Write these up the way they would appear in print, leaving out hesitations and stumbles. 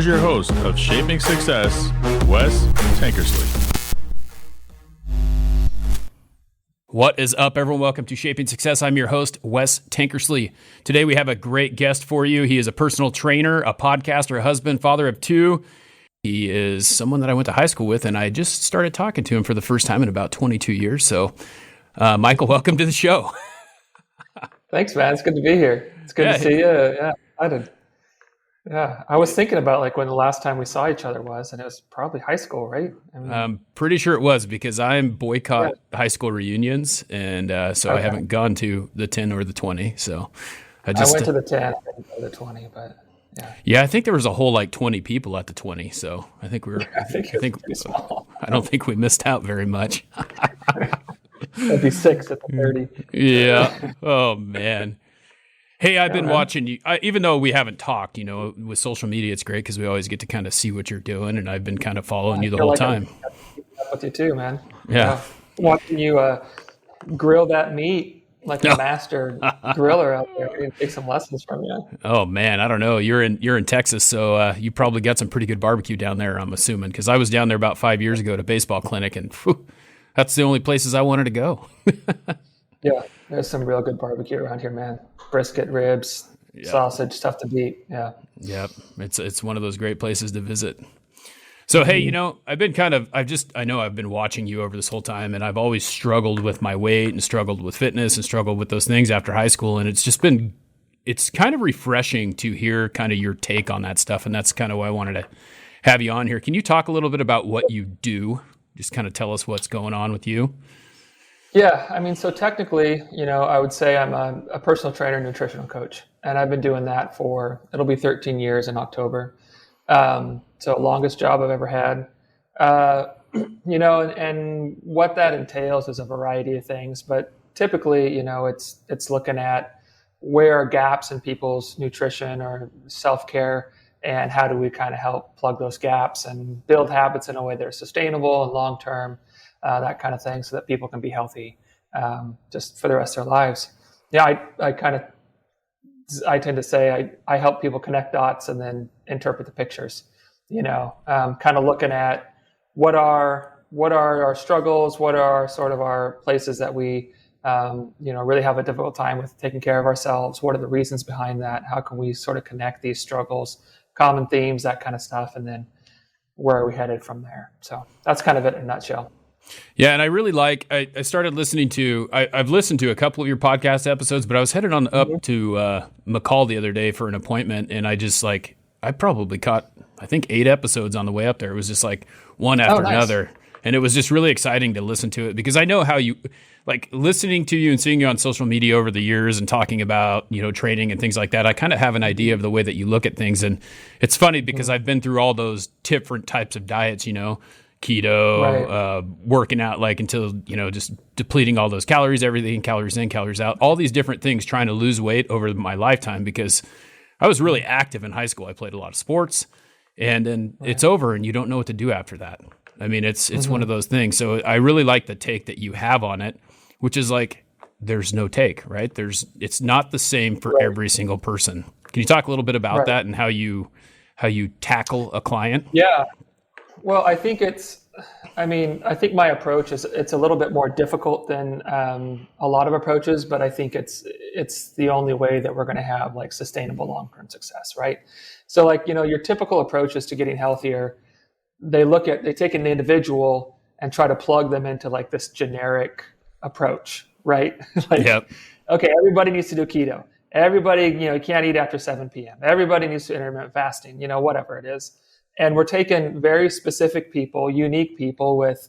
Here's your host of Shaping Success, Wes Tankersley. What is up, everyone? Welcome to Shaping Success. I'm your host, Wes Tankersley. Today, we have a great guest for you. He is a personal trainer, a podcaster, a husband, father of two. He is someone that I went to high school with, and I just started talking to him for the first time in about 22 years. So, Michael, welcome to the show. Thanks, man. It's good to be here. It's good to see you. Yeah, excited. Yeah, I was thinking about like when the last time we saw each other was, and it was probably high school, right? I mean, I'm pretty sure it was because I'm boycott high school reunions, and so I haven't gone to the 10 or the 20. So I went to the 10, I didn't go to the 20, but yeah. Yeah, I think there was a whole like 20 people at the 20. So I think we were. I think pretty small. I don't think we missed out very much. That'd be 6 at the 30. Yeah. Oh man. Hey, I've been watching you, even though we haven't talked, you know, with social media, it's great because we always get to kind of see what you're doing. And I've been kind of following you the whole time. I'm with you too, man. Yeah. Watching you grill that meat like a master griller out there. I take some lessons from you. Oh man, I don't know. You're in Texas, so you probably got some pretty good barbecue down there, I'm assuming. Because I was down there about 5 years ago at a baseball clinic, and that's the only places I wanted to go. Yeah, there's some real good barbecue around here, man. Brisket, ribs, sausage, tough to beat. Yeah. Yep. It's one of those great places to visit. So, hey, you know, I know I've been watching you over this whole time, and I've always struggled with my weight and struggled with fitness and struggled with those things after high school. And it's kind of refreshing to hear kind of your take on that stuff. And that's kind of why I wanted to have you on here. Can you talk a little bit about what you do? Just kind of tell us what's going on with you. Yeah, I mean, so technically, you know, I would say I'm a personal trainer, nutritional coach, and I've been doing that it'll be 13 years in October. So longest job I've ever had. You know, and what that entails is a variety of things, but typically, you know, it's looking at where are gaps in people's nutrition or self-care, and how do we kind of help plug those gaps and build habits in a way that are sustainable and long-term. That kind of thing, so that people can be healthy just for the rest of their lives. Yeah, I tend to say I help people connect dots and then interpret the pictures. You know, kind of looking at what are our struggles, what are sort of our places that we you know, really have a difficult time with taking care of ourselves. What are the reasons behind that? How can we sort of connect these struggles, common themes, that kind of stuff, and then where are we headed from there? So that's kind of it in a nutshell. Yeah, and I really I started listening to, I've listened to a couple of your podcast episodes, but I was headed on up to Micheal the other day for an appointment, and I probably caught, I think, 8 episodes on the way up there. It was just like one after another, and it was just really exciting to listen to it, because I know how you, like listening to you and seeing you on social media over the years and talking about, you know, training and things like that, I kind of have an idea of the way that you look at things, and it's funny because I've been through all those different types of diets, you know, keto, working out like until, you know, just depleting all those calories, everything, calories in, calories out, all these different things, trying to lose weight over my lifetime, because I was really active in high school. I played a lot of sports, and then it's over and you don't know what to do after that. I mean, it's one of those things. So I really like the take that you have on it, which is like, there's no take, right? It's not the same for every single person. Can you talk a little bit about that and how you tackle a client? Yeah. Well, I think I think my approach it's a little bit more difficult than a lot of approaches, but I think it's the only way that we're going to have like sustainable long-term success, right? So like, you know, your typical approaches to getting healthier, they take an individual and try to plug them into like this generic approach, right? Like, okay, everybody needs to do keto. Everybody, you know, can't eat after 7 p.m. Everybody needs to intermittent fasting, you know, whatever it is. And we're taking very specific people, unique people with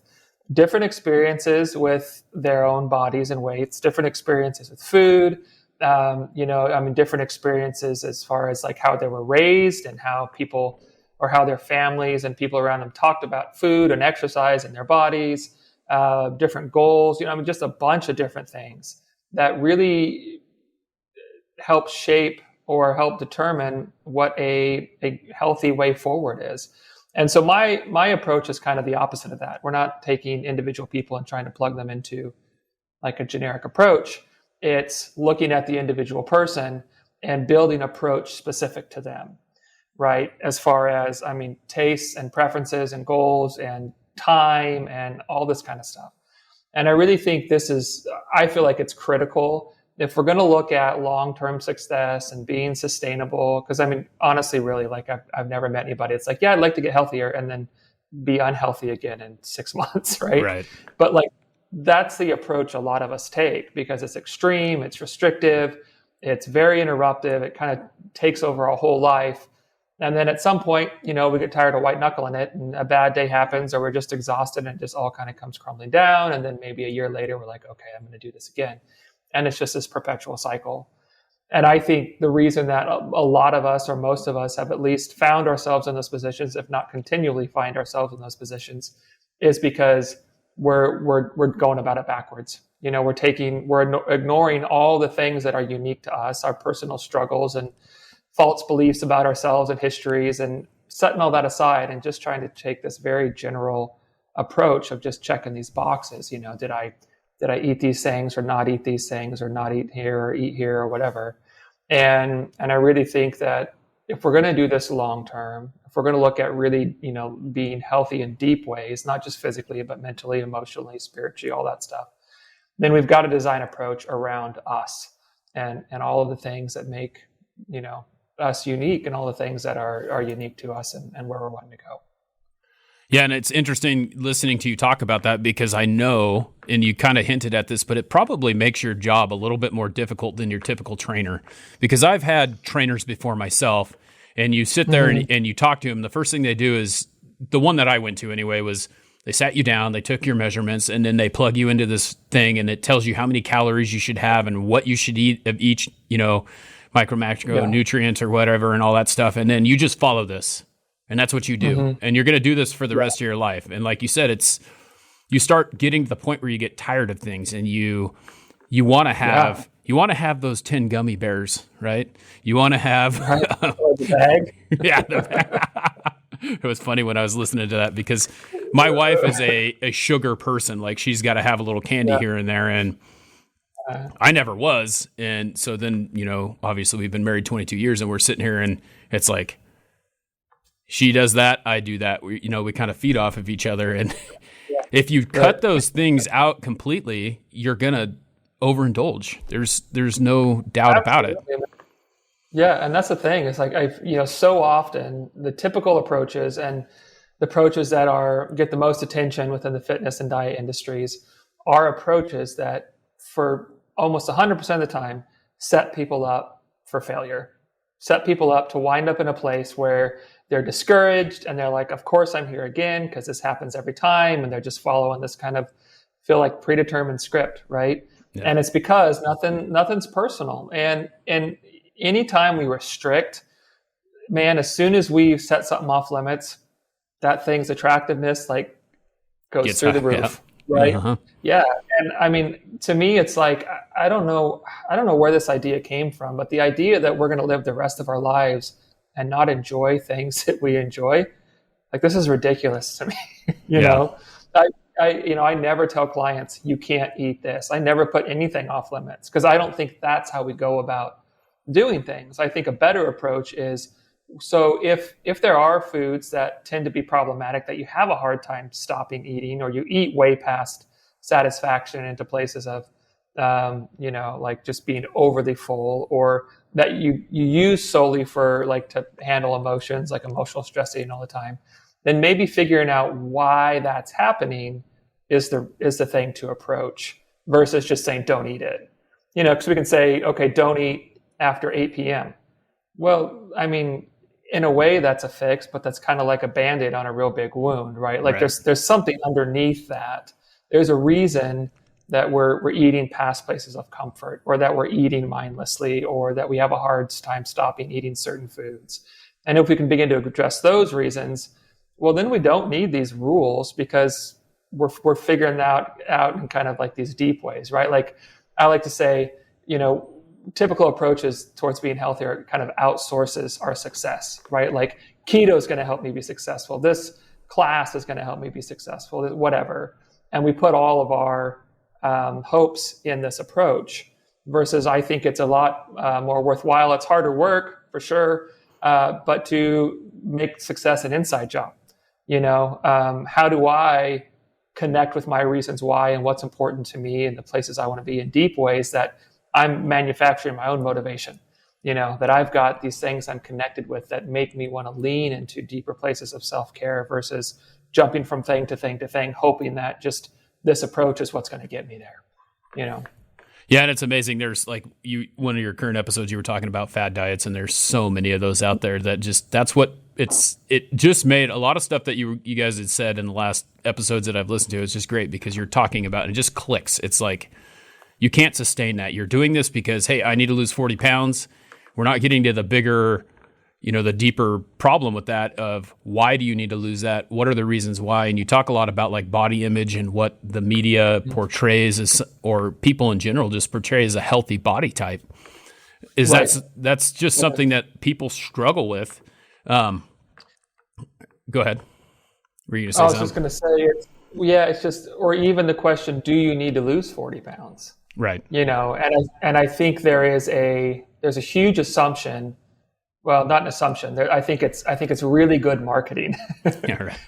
different experiences with their own bodies and weights, different experiences with food, you know, I mean, different experiences as far as like how they were raised and how people or how their families and people around them talked about food and exercise and their bodies, different goals, you know, I mean, just a bunch of different things that really help shape or help determine what a healthy way forward is. And so my approach is kind of the opposite of that. We're not taking individual people and trying to plug them into like a generic approach. It's looking at the individual person and building approach specific to them. right? As far as, I mean, tastes and preferences and goals and time and all this kind of stuff. And I really think I feel like it's critical if we're going to look at long-term success and being sustainable. Because I mean, honestly, really, like I've never met anybody. It's like, yeah, I'd like to get healthier and then be unhealthy again in 6 months, right? Right. But like, that's the approach a lot of us take because it's extreme, it's restrictive, it's very interruptive. It kind of takes over our whole life. And then at some point, we get tired of white knuckling it and a bad day happens or we're just exhausted and it just all kind of comes crumbling down. And then maybe a year later, we're like, okay, I'm going to do this again. And it's just this perpetual cycle. And I think the reason that a lot of us or most of us have at least found ourselves in those positions, if not continually find ourselves in those positions, is because we're going about it backwards. We're ignoring all the things that are unique to us, our personal struggles and false beliefs about ourselves and histories, and setting all that aside and just trying to take this very general approach of just checking these boxes. Did I eat these things or not eat these things or not eat here or eat here or whatever? And I really think that if we're going to do this long term, if we're going to look at really, being healthy in deep ways, not just physically, but mentally, emotionally, spiritually, all that stuff, then we've got to design an approach around us and all of the things that make, us unique and all the things that are unique to us and where we're wanting to go. Yeah, and it's interesting listening to you talk about that because I know, and you kind of hinted at this, but it probably makes your job a little bit more difficult than your typical trainer. Because I've had trainers before myself, and you sit there and you talk to them. The first thing they do is, the one that I went to anyway, was they sat you down, they took your measurements, and then they plug you into this thing, and it tells you how many calories you should have and what you should eat of each, micro, macro, nutrients or whatever and all that stuff. And then you just follow this. And that's what you do. And you're going to do this for the rest of your life. And like you said, you start getting to the point where you get tired of things and you want to have those 10 gummy bears, right? You want to have the bag. Yeah. The bag. It was funny when I was listening to that because my wife is a sugar person. Like she's got to have a little candy here and there. And I never was. And so then, obviously we've been married 22 years and we're sitting here and it's like, she does that, I do that. We kind of feed off of each other. And if you cut those things out completely, you're going to overindulge. There's no doubt about it. Yeah. And that's the thing. It's like, so often the typical approaches and the approaches that get the most attention within the fitness and diet industries are approaches that for almost 100% of the time set people up for failure, set people up to wind up in a place where they're discouraged and they're like, of course I'm here again because this happens every time. And they're just following this kind of feel like predetermined script, right? Yeah. And it's because nothing's personal. And anytime we restrict, man, as soon as we set something off limits, that thing's attractiveness goes through the roof, right? Yeah. And I mean, to me, it's like, I don't know where this idea came from, but the idea that we're going to live the rest of our lives and not enjoy things that we enjoy, this is ridiculous to me. You know, I never tell clients you can't eat this. I never put anything off limits because I don't think that's how we go about doing things. I think a better approach is, so if there are foods that tend to be problematic that you have a hard time stopping eating, or you eat way past satisfaction into places of, just being overly full, or that you use solely for to handle emotions, like emotional stress eating all the time, then maybe figuring out why that's happening is the thing to approach versus just saying, don't eat it. Because we can say, okay, don't eat after 8 p.m. Well, I mean, in a way that's a fix, but that's kind of like a Band-Aid on a real big wound, right? There's something underneath that. There's a reason that we're eating past places of comfort, or that we're eating mindlessly, or that we have a hard time stopping eating certain foods. And if we can begin to address those reasons, well, then we don't need these rules because we're figuring that out in kind of these deep ways, right? Like I like to say, typical approaches towards being healthier kind of outsources our success, right? Like keto is going to help me be successful. This class is going to help me be successful, whatever. And we put all of our hopes in this approach versus I think it's a lot more worthwhile. It's harder work for sure, but to make success an inside job. How do I connect with my reasons why and what's important to me and the places I want to be in deep ways that I'm manufacturing my own motivation, that I've got these things I'm connected with that make me want to lean into deeper places of self-care versus jumping from thing to thing to thing, hoping that just this approach is what's going to get me there, Yeah, and it's amazing. There's one of your current episodes, you were talking about fad diets, and there's so many of those out there that it just made a lot of stuff that you guys had said in the last episodes that I've listened to. It's just great because you're talking about, and it just clicks. It's like, you can't sustain that. You're doing this because, hey, I need to lose 40 pounds. We're not getting to the bigger, the deeper problem with that of why do you need to lose that? What are the reasons why? And you talk a lot about like body image and what the media portrays as, or people in general just portray as a healthy body type. That's just something that people struggle with. Go ahead. Were you going to say I was something? just going to say, it's just, or even the question, do you need to lose 40 pounds? Right. And I think there's a huge assumption. Well, not an assumption. I think it's really good marketing. Yeah, right.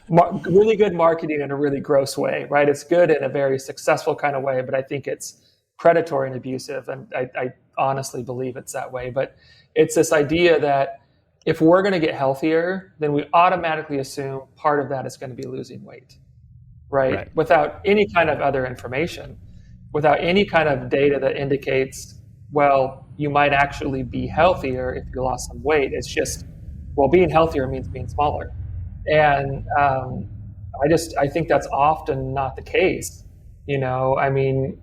Really good marketing in a really gross way, right? It's good in a very successful kind of way, but I think it's predatory and abusive, and I honestly believe it's that way. But it's this idea that if we're going to get healthier, then we automatically assume part of that is going to be losing weight, right? Without any kind of other information, without any kind of data that indicates, well, you might actually be healthier if you lost some weight. It's just, well, being healthier means being smaller. And I think that's often not the case. I mean,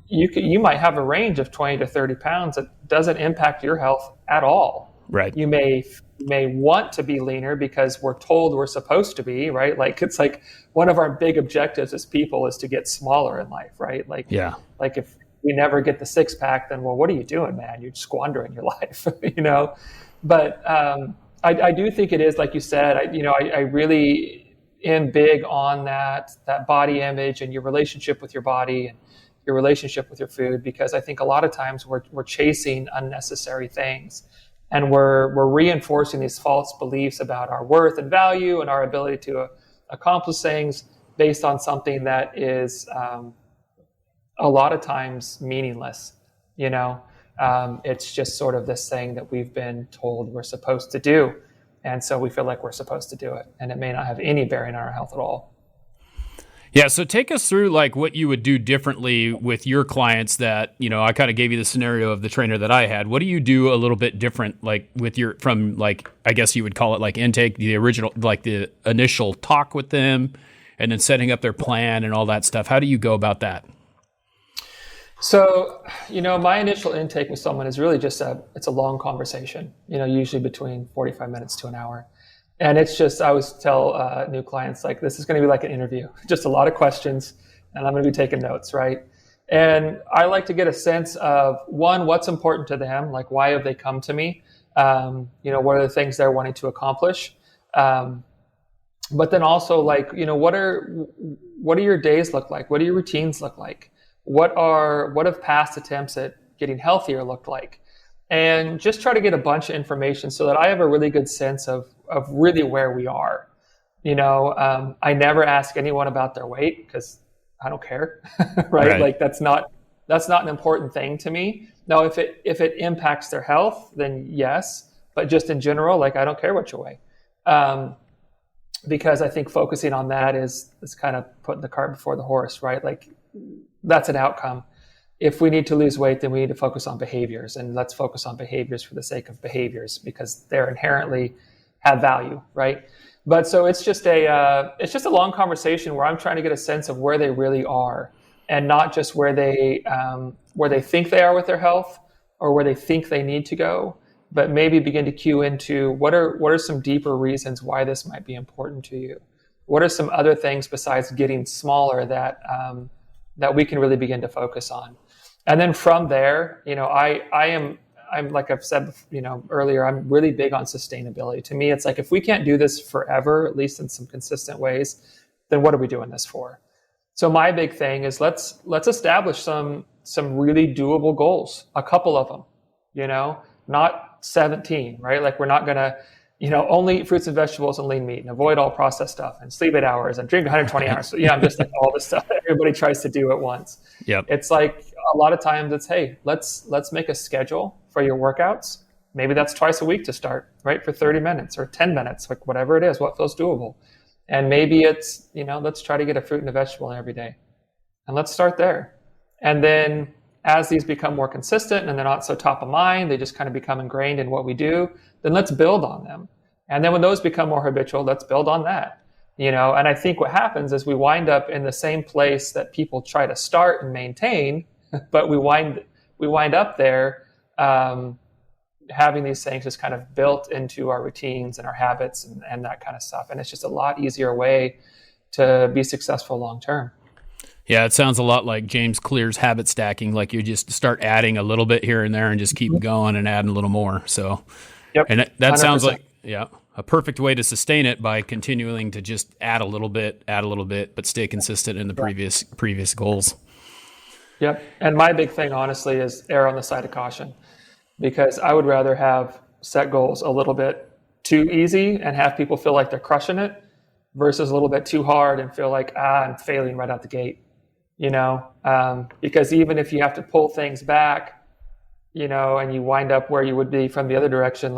you might have a range of 20 to 30 pounds that doesn't impact your health at all. Right. You may want to be leaner because we're told we're supposed to be, right? Like, it's like one of our big objectives as people is to get smaller in life, right? Like if we never get the six pack, then, well, what are you doing, man? You're squandering your life, But I do think it is, like you said, I really am big on that body image and your relationship with your body and your relationship with your food, because I think a lot of times we're chasing unnecessary things, and we're reinforcing these false beliefs about our worth and value and our ability to accomplish things based on something that is a lot of times meaningless. It's just sort of this thing that we've been told we're supposed to do, and so we feel like we're supposed to do it, and it may not have any bearing on our health at all. Yeah, so take us through like what you would do differently with your clients that, I kind of gave you the scenario of the trainer that I had. What do you do a little bit different, like with from like, I guess you would call it like intake, the original, like the initial talk with them, and then setting up their plan and all that stuff? How do you go about that? So, my initial intake with someone is really just it's a long conversation, usually between 45 minutes to an hour. And it's just, I always tell new clients, like, this is going to be like an interview, just a lot of questions, and I'm going to be taking notes, right? And I like to get a sense of, one, what's important to them, like, why have they come to me? What are the things they're wanting to accomplish? But then also, like, what do your days look like? What do your routines look like? What have past attempts at getting healthier looked like? And just try to get a bunch of information so that I have a really good sense of really where we are. I never ask anyone about their weight because I don't care, right? Like that's not an important thing to me. Now, if it impacts their health, then yes. But just in general, like, I don't care what you weigh, because I think focusing on that is kind of putting the cart before the horse, right? Like, that's an outcome. If we need to lose weight, then we need to focus on behaviors, and let's focus on behaviors for the sake of behaviors because they're inherently have value, right? But so it's just a long conversation where I'm trying to get a sense of where they really are, and not just where they think they are with their health or where they think they need to go, but maybe begin to cue into what are some deeper reasons why this might be important to you. What are some other things besides getting smaller that we can really begin to focus on? And then from there, I'm like I've said, earlier, I'm really big on sustainability. To me, it's like, if we can't do this forever, at least in some consistent ways, then what are we doing this for? So my big thing is let's establish some really doable goals, a couple of them, not 17, right? Like we're not going to, only eat fruits and vegetables and lean meat and avoid all processed stuff and sleep 8 hours and drink 120 hours. So I'm just like all this stuff that everybody tries to do at once. Yep. It's like a lot of times it's, hey, let's make a schedule for your workouts. Maybe that's twice a week to start, right? For 30 minutes or 10 minutes, like whatever it is, what feels doable. And maybe it's, let's try to get a fruit and a vegetable every day. And let's start there. And then as these become more consistent and they're not so top of mind, they just kind of become ingrained in what we do, then let's build on them. And then when those become more habitual, let's build on that. And I think what happens is we wind up in the same place that people try to start and maintain, but we wind up there having these things just kind of built into our routines and our habits and that kind of stuff. And it's just a lot easier way to be successful long term. Yeah, it sounds a lot like James Clear's habit stacking. Like you just start adding a little bit here and there and just keep going and adding a little more. So, yep, and that sounds like, a perfect way to sustain it by continuing to just add a little bit, but stay consistent in the previous goals. Yep. And my big thing, honestly, is err on the side of caution, because I would rather have set goals a little bit too easy and have people feel like they're crushing it versus a little bit too hard and feel like, I'm failing right out the gate. Because even if you have to pull things back, and you wind up where you would be from the other direction,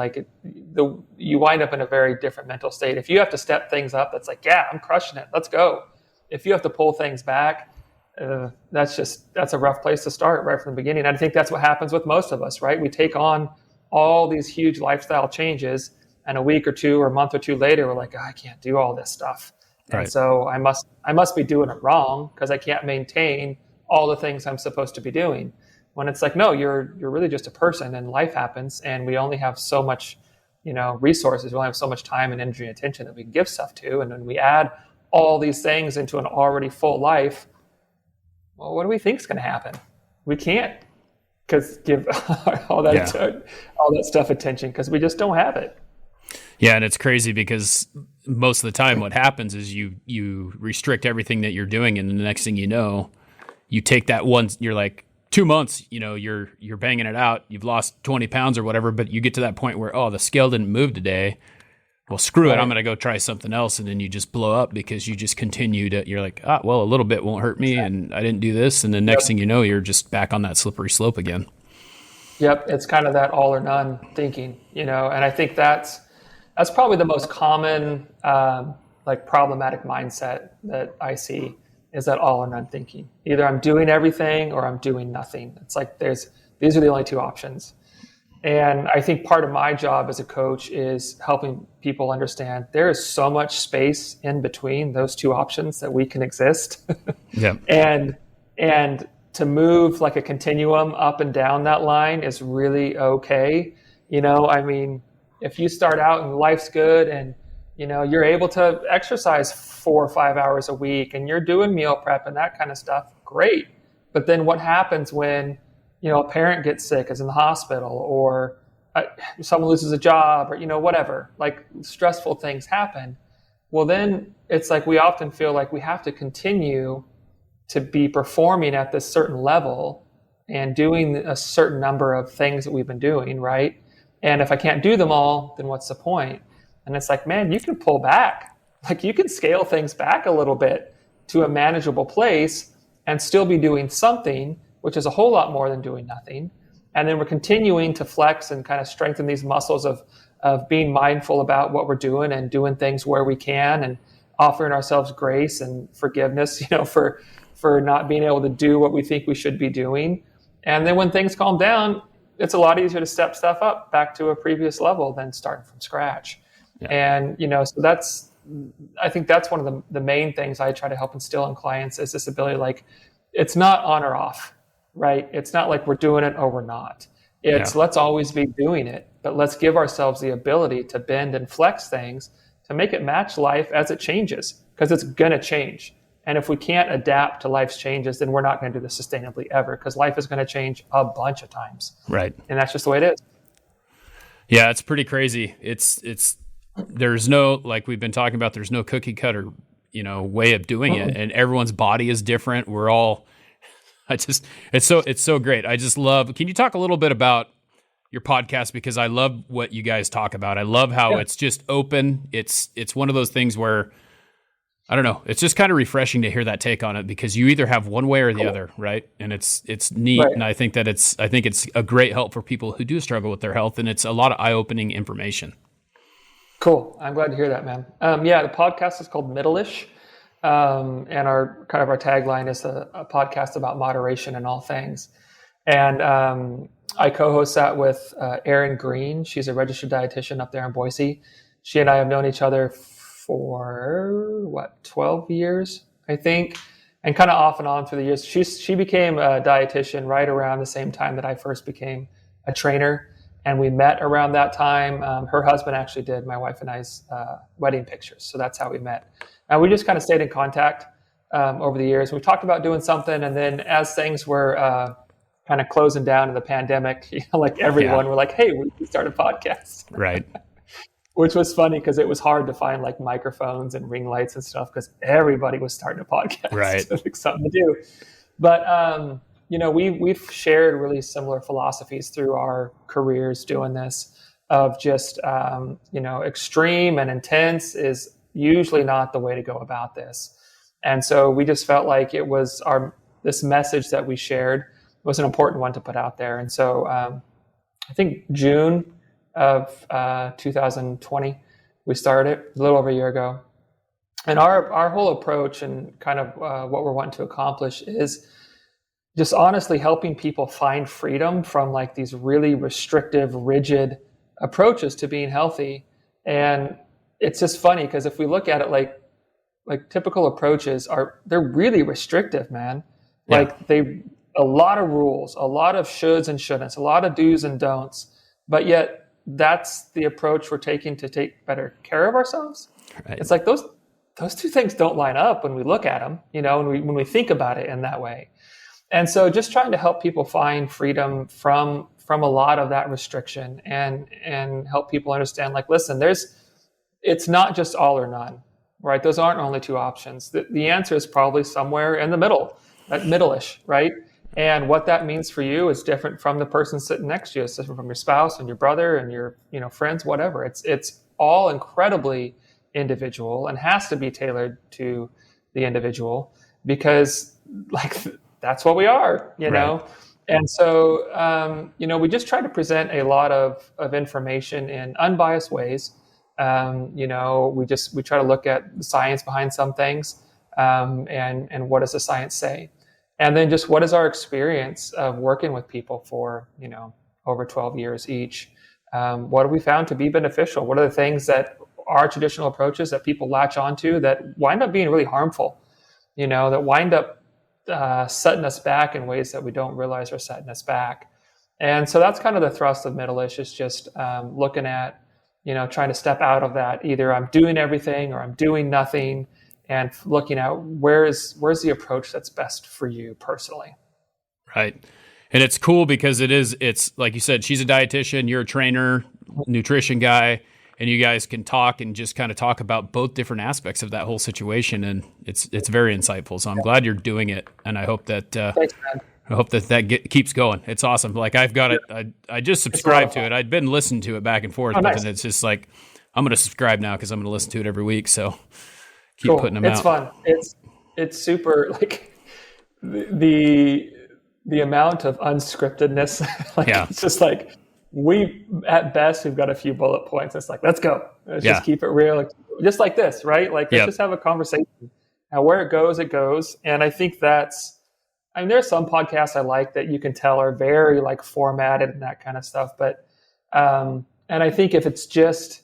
you wind up in a very different mental state. If you have to step things up, that's like, yeah, I'm crushing it. Let's go. If you have to pull things back, that's a rough place to start right from the beginning. And I think that's what happens with most of us, right? We take on all these huge lifestyle changes, and a week or two or a month or two later, we're like, I can't do all this stuff. Right. And so I must be doing it wrong because I can't maintain all the things I'm supposed to be doing. When it's like, no, you're really just a person and life happens, and we only have so much, resources. We only have so much time and energy and attention that we can give stuff to. And when we add all these things into an already full life, well, what do we think is going to happen? We can't give all that stuff attention because we just don't have it. Yeah, and it's crazy because most of the time what happens is you restrict everything that you're doing, and the next thing you know, you take that one, you're like 2 months, you're banging it out, you've lost 20 pounds or whatever, but you get to that point where, the scale didn't move today. Well, screw it, I'm going to go try something else, and then you just blow up because you just continue to, you're like, a little bit won't hurt me, and I didn't do this, and the next thing you know, you're just back on that slippery slope again. Yep, it's kind of that all or none thinking, and I think that's probably the most common problematic mindset that I see, is that all or none thinking. Either I'm doing everything or I'm doing nothing. It's like these are the only two options. And I think part of my job as a coach is helping people understand there is so much space in between those two options that we can exist. Yeah. And to move like a continuum up and down that line is really okay. If you start out and life's good and you're able to exercise 4 or 5 hours a week and you're doing meal prep and that kind of stuff, great. But then what happens when a parent gets sick, is in the hospital, or someone loses a job, or whatever, like stressful things happen? Well, then it's like we often feel like we have to continue to be performing at this certain level and doing a certain number of things that we've been doing, right? And if I can't do them all, then what's the point? And it's like, man, you can pull back. Like you can scale things back a little bit to a manageable place and still be doing something, which is a whole lot more than doing nothing. And then we're continuing to flex and kind of strengthen these muscles of being mindful about what we're doing and doing things where we can and offering ourselves grace and forgiveness, for not being able to do what we think we should be doing. And then when things calm down, it's a lot easier to step stuff up back to a previous level than starting from scratch. Yeah. And, so I think that's one of the main things I try to help instill in clients is this ability, like, it's not on or off, right? It's not like we're doing it or we're not. It's let's always be doing it, but let's give ourselves the ability to bend and flex things to make it match life as it changes, because it's going to change. And if we can't adapt to life's changes, then we're not going to do this sustainably ever, because life is going to change a bunch of times. Right. And that's just the way it is. Yeah, it's pretty crazy. It's there's no, like we've been talking about, there's no cookie cutter, way of doing it. And everyone's body is different. We're all, it's so great. I just love, can you talk a little bit about your podcast because I love what you guys talk about. I love how it's just open. It's one of those things where, I don't know, it's just kind of refreshing to hear that take on it because you either have one way or the other, right? And it's neat. Right. And I think it's a great help for people who do struggle with their health, and it's a lot of eye-opening information. Cool. I'm glad to hear that, man. The podcast is called Middle-ish. And our tagline is a podcast about moderation in all things. And I co-host that with Erin Green. She's a registered dietitian up there in Boise. She and I have known each other for 12 years, I think, and kind of off and on through the years. She became a dietitian right around the same time that I first became a trainer. And we met around that time. Her husband actually did my wife and I's wedding pictures. So that's how we met. And we just kind of stayed in contact over the years. We talked about doing something. And then as things were kind of closing down in the pandemic, like everyone, we're like, hey, we can start a podcast. Right. Which was funny because it was hard to find like microphones and ring lights and stuff because everybody was starting a podcast. Right. So like something to do. But, we've shared really similar philosophies through our careers doing this of just, extreme and intense is usually not the way to go about this. And so we just felt like it was this message that we shared was an important one to put out there. And so I think June of 2020, we started it a little over a year ago. And our whole approach and kind of what we're wanting to accomplish is just honestly helping people find freedom from like these really restrictive, rigid approaches to being healthy. And it's just funny because if we look at it like typical approaches they're really restrictive, man. Yeah. Like a lot of rules, a lot of shoulds and shouldn'ts, a lot of do's and don'ts, but yet that's the approach we're taking to take better care of ourselves. Right. It's like those two things don't line up when we look at them, when we think about it in that way. And so just trying to help people find freedom from a lot of that restriction and help people understand, like, listen, it's not just all or none, right? Those aren't only two options. The answer is probably somewhere in the middle, that middle-ish, right? And what that means for you is different from the person sitting next to you. It's different from your spouse and your brother and your, friends, whatever. It's all incredibly individual and has to be tailored to the individual because that's what we are, know? And so, we just try to present a lot of information in unbiased ways. We try to look at the science behind some things and what does the science say? And then just what is our experience of working with people for, over 12 years each? What have we found to be beneficial? What are the things that are traditional approaches that people latch onto that wind up being really harmful, that wind up setting us back in ways that we don't realize are setting us back. And so that's kind of the thrust of Middle-ish is just looking at, trying to step out of that. Either I'm doing everything or I'm doing nothing and looking at where's the approach that's best for you personally. Right. And it's cool because it's like you said, she's a dietitian, you're a trainer, nutrition guy, and you guys can talk and just kind of talk about both different aspects of that whole situation. And it's very insightful. So I'm glad you're doing it. And I hope that, Thanks, man. keeps going. It's awesome. Like I've got it. I just subscribed to it. I'd been listening to it back and forth, but then it's just like, I'm going to subscribe now because I'm going to listen to it every week. So keep putting them out. It's fun. It's super like the amount of unscriptedness. It's just like, at best, we've got a few bullet points. It's like, let's go. Let's just keep it real. Just like this, right? Like, let's just have a conversation. Now, where it goes, it goes. And I think there's some podcasts I like that you can tell are very like formatted and that kind of stuff. But, and I think if it's just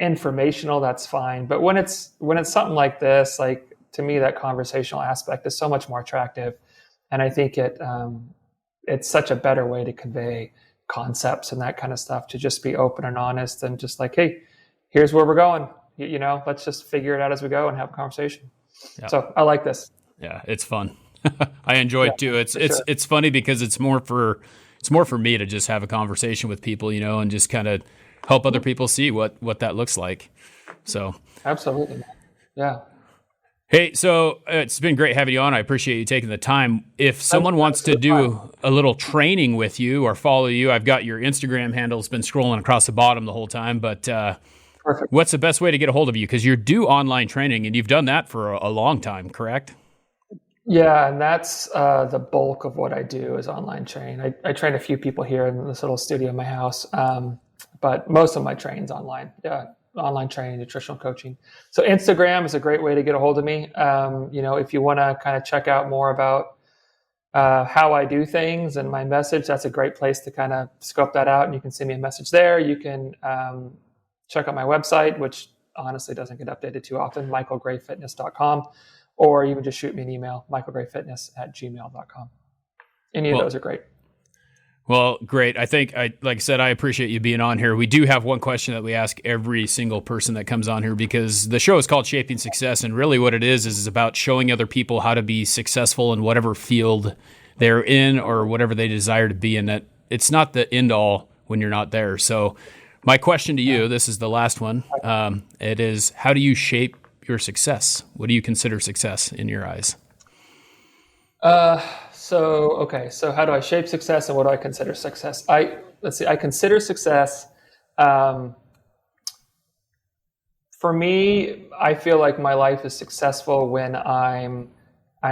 informational, that's fine. But when it's something like this, like to me, that conversational aspect is so much more attractive. And I think it's such a better way to convey concepts and that kind of stuff, to just be open and honest and just like, hey, here's where we're going. Let's just figure it out as we go and have a conversation. Yeah. So I like this. Yeah, it's fun. I enjoy it too. It's funny because it's more for me to just have a conversation with people, and just kind of help other people see what that looks like. So absolutely. Yeah. Hey, so it's been great having you on. I appreciate you taking the time. If someone wants to do a little training with you or follow you, I've got your Instagram handle. It's been scrolling across the bottom the whole time, but Perfect. what's the best way to get a hold of you? Because you do online training and you've done that for a long time, correct? Yeah, and that's the bulk of what I do is online train. I train a few people here in this little studio in my house, but most of my training's online. Yeah, online training, nutritional coaching. So Instagram is a great way to get a hold of me. If you want to kind of check out more about how I do things and my message, that's a great place to kind of scope that out. And you can send me a message there. You can check out my website, which honestly doesn't get updated too often, michealgrayfitness.com. Or you can just shoot me an email, michealgrayfitness@gmail.com. Any of those are great. Well, great. Like I said, I appreciate you being on here. We do have one question that we ask every single person that comes on here because the show is called Shaping Success. And really what it is about showing other people how to be successful in whatever field they're in or whatever they desire to be in. That it's not the end all when you're not there. So my question to you, this is the last one. It is, how do you shape your success? What do you consider success in your eyes? So how do I shape success and what do I consider success? I consider success, for me, I feel like my life is successful when I'm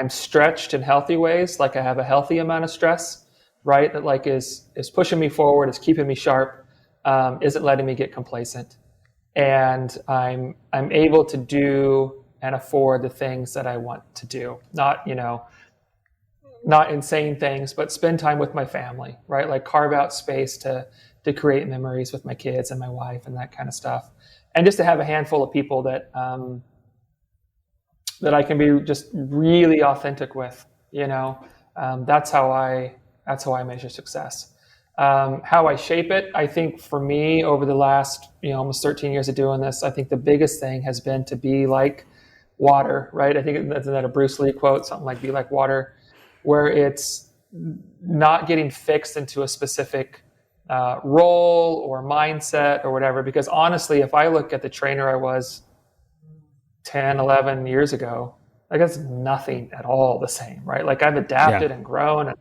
stretched in healthy ways, like I have a healthy amount of stress, right? That like is pushing me forward, is keeping me sharp, isn't letting me get complacent. And I'm able to do and afford the things that I want to do. Not insane things, but spend time with my family, right? Like carve out space to create memories with my kids and my wife and that kind of stuff. And just to have a handful of people that I can be just really authentic with, that's how I measure success. How I shape it, I think for me over the last, almost 13 years of doing this, I think the biggest thing has been to be like water, right? I think that's a Bruce Lee quote, something like be like water, where it's not getting fixed into a specific role or mindset or whatever. Because honestly, if I look at the trainer I was 10, 11 years ago, like it's nothing at all the same, right? Like I've adapted and grown and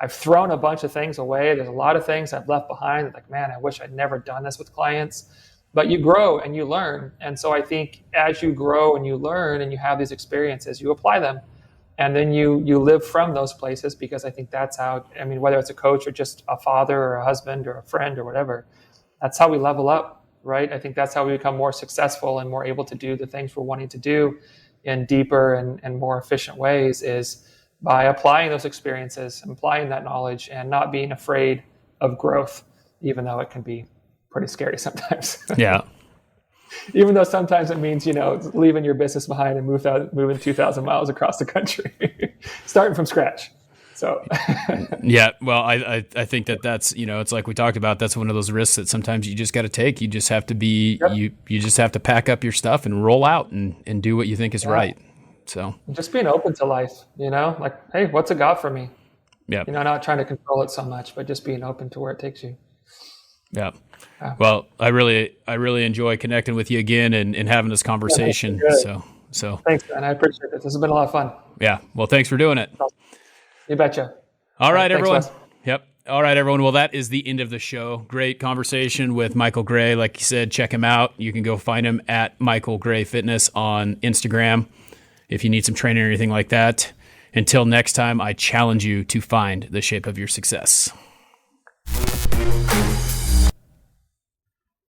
I've thrown a bunch of things away. There's a lot of things I've left behind. Like, man, I wish I'd never done this with clients. But you grow and you learn. And so I think as you grow and you learn and you have these experiences, you apply them. And then you live from those places, because I think that's how, whether it's a coach or just a father or a husband or a friend or whatever, that's how we level up, right? I think that's how we become more successful and more able to do the things we're wanting to do in deeper and more efficient ways, is by applying those experiences, applying that knowledge, and not being afraid of growth, even though it can be pretty scary sometimes. Yeah. Even though sometimes it means, leaving your business behind and moving 2,000 miles across the country, starting from scratch. So, yeah, well, I think that's, it's like we talked about, that's one of those risks that sometimes you just got to take. You just have to be, you just have to pack up your stuff and roll out and do what you think is right. So just being open to life, like, hey, what's it got for me? Yeah. Not trying to control it so much, but just being open to where it takes you. Yeah. Well, I really enjoy connecting with you again and having this conversation. So thanks, man. I appreciate it. This has been a lot of fun. Yeah. Well, thanks for doing it. You betcha. All right, everyone. Thanks, yep. All right, everyone. Well, that is the end of the show. Great conversation with Micheal Gray. Like you said, check him out. You can go find him at Micheal Gray Fitness on Instagram if you need some training or anything like that. Until next time, I challenge you to find the shape of your success.